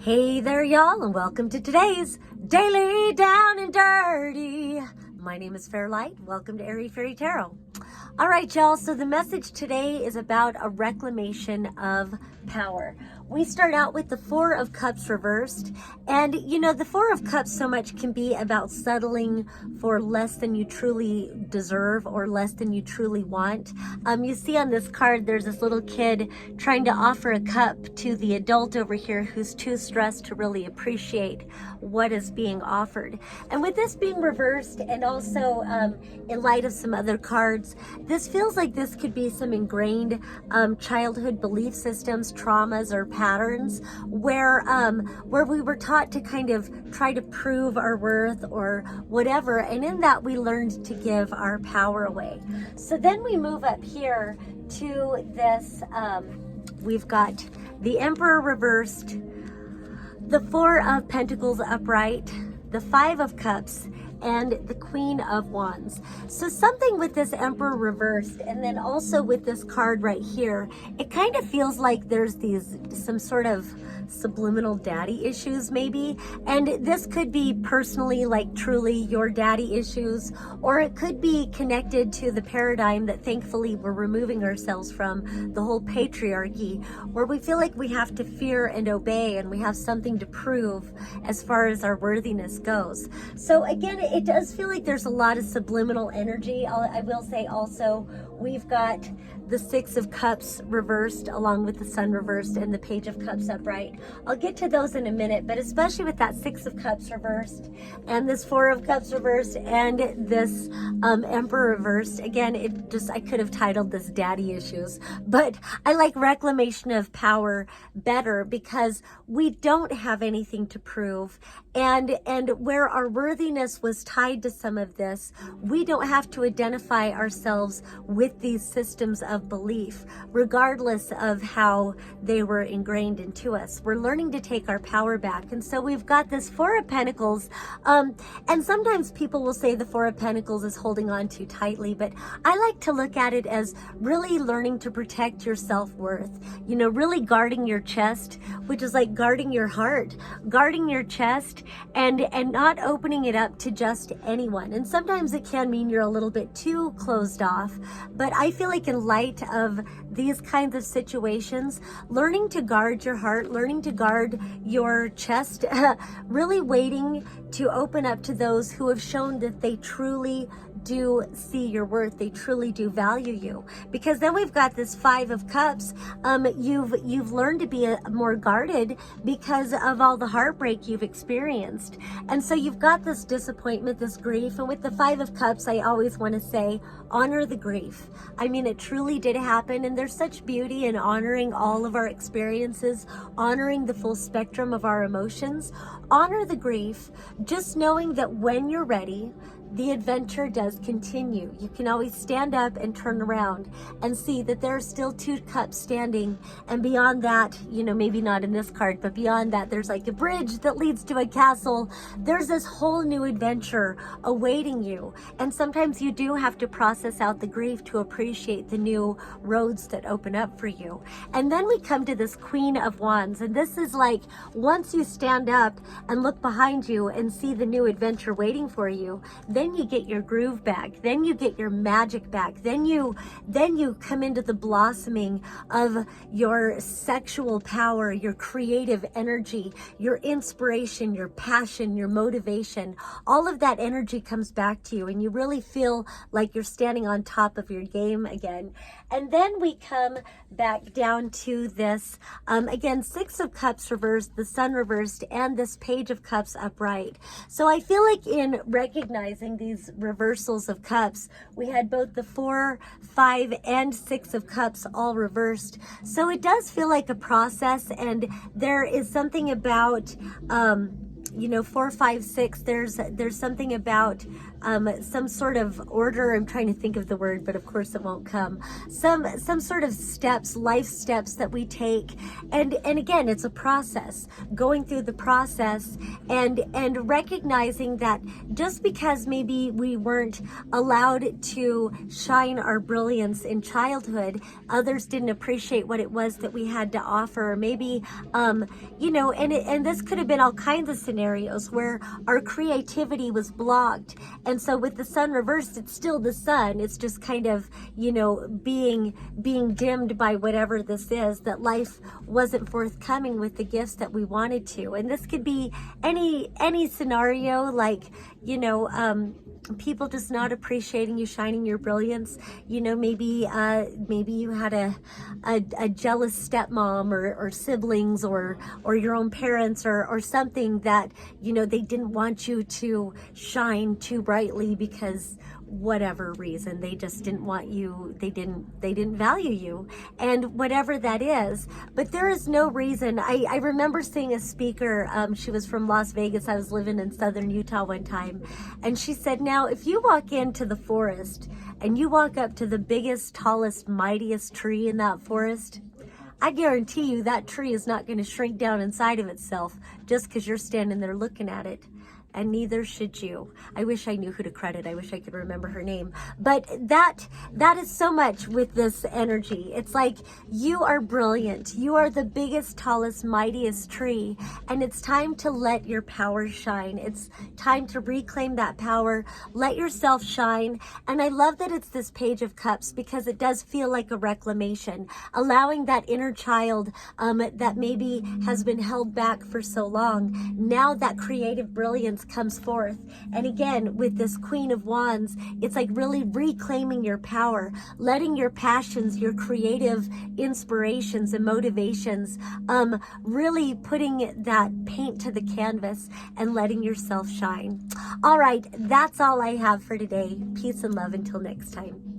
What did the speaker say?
Hey there, y'all, and welcome to today's Daily Down and Dirty. My name is Fairlight. Welcome to Airy Fairy Tarot. All right, y'all, so the message today is about a reclamation of power. We start out with the Four of Cups reversed, and you know, the Four of Cups so much can be about settling for less than you truly deserve or less than you truly want. You see on this card, there's this little kid trying to offer a cup to the adult over here who's too stressed to really appreciate what is being offered. And with this being reversed, and also in light of some other cards, this feels like this could be some ingrained childhood belief systems, traumas, or patterns where we were taught to kind of try to prove our worth or whatever, and in that we learned to give our power away. So then we move up here to this, we've got the Emperor reversed, the Four of Pentacles upright, the Five of Cups, and the Queen of Wands. So something with this Emperor reversed, and then also with this card right here, it kind of feels like there's some sort of subliminal daddy issues maybe, and this could be personally, like truly your daddy issues, or it could be connected to the paradigm that thankfully we're removing ourselves from, the whole patriarchy, where we feel like we have to fear and obey and we have something to prove as far as our worthiness goes. So again, it does feel like there's a lot of subliminal energy. I will say also, we've got the Six of Cups reversed along with the Sun reversed and the Page of Cups upright. I'll get to those in a minute, but especially with that Six of Cups reversed and this Four of Cups reversed and this Emperor reversed, again, I could have titled this Daddy Issues, but I like reclamation of power better because we don't have anything to prove, and where our worthiness was tied to some of this, we don't have to identify ourselves with these systems of belief, regardless of how they were ingrained into us. We're learning to take our power back. And so we've got this Four of Pentacles, and sometimes people will say the Four of Pentacles is holding on too tightly, but I like to look at it as really learning to protect your self-worth, you know, really guarding your chest, which is like guarding your heart, guarding your chest, and not opening it up to just anyone. And sometimes it can mean you're a little bit too closed off, but I feel like in light of these kinds of situations, learning to guard your heart, learning to guard your chest, really waiting to open up to those who have shown that they truly do see your worth, they truly do value you. Because then we've got this Five of Cups. You've learned to be more guarded because of all the heartbreak you've experienced, and so you've got this disappointment, this grief. And with the Five of Cups, I always want to say, honor the grief. I mean, it truly did happen, and there's such beauty in honoring all of our experiences, honoring the full spectrum of our emotions. Honor the grief, just knowing that when you're ready, the adventure does continue. You can always stand up and turn around and see that there are still two cups standing, and beyond that, you know, maybe not in this card, but beyond that, there's like a bridge that leads to a castle. There's this whole new adventure awaiting you, and sometimes you do have to process out the grief to appreciate the new roads that open up for you. And then we come to this Queen of Wands, and this is like, once you stand up and look behind you and see the new adventure waiting for you, then you get your groove back, then you get your magic back, then you come into the blossoming of your sexual power, your creative energy, your inspiration, your passion, your motivation. All of that energy comes back to you, and you really feel like you're standing on top of your game again. And then we come back down to this, again, Six of Cups reversed, the Sun reversed, and this Page of Cups upright. So I feel like in recognizing these reversals of cups, we had both the Four, Five, and Six of Cups all reversed. So it does feel like a process, and there is something about, you know, 4, 5, 6, there's something about some sort of order. I'm trying to think of the word, but of course it won't come. Some sort of steps, life steps that we take. And again, it's a process, going through the process and recognizing that just because maybe we weren't allowed to shine our brilliance in childhood, others didn't appreciate what it was that we had to offer. Maybe, you know, and this could have been all kinds of scenarios where our creativity was blocked. And so with the sun reversed, it's still the sun. It's just kind of, you know, being dimmed by whatever this is, that life wasn't forthcoming with the gifts that we wanted to. And this could be any scenario, like, you know, people just not appreciating you shining your brilliance. You know, maybe you had a jealous stepmom or siblings or your own parents or something that, you know, they didn't want you to shine too brightly because whatever reason, they just didn't want you, they didn't value you, and whatever that is. But there is no reason. I remember seeing a speaker, she was from Las Vegas. I was living in southern Utah one time, and she said, now if you walk into the forest and you walk up to the biggest, tallest, mightiest tree in that forest, I guarantee you that tree is not going to shrink down inside of itself just because you're standing there looking at it. And neither should you. I wish I knew who to credit. I wish I could remember her name. But that is so much with this energy. It's like, you are brilliant. You are the biggest, tallest, mightiest tree. And it's time to let your power shine. It's time to reclaim that power. Let yourself shine. And I love that it's this Page of Cups, because it does feel like a reclamation, allowing that inner child that maybe has been held back for so long. Now that creative brilliance comes forth. And again, with this Queen of Wands, it's like really reclaiming your power, letting your passions, your creative inspirations and motivations, really putting that paint to the canvas and letting yourself shine. All right, that's all I have for today. Peace and love until next time.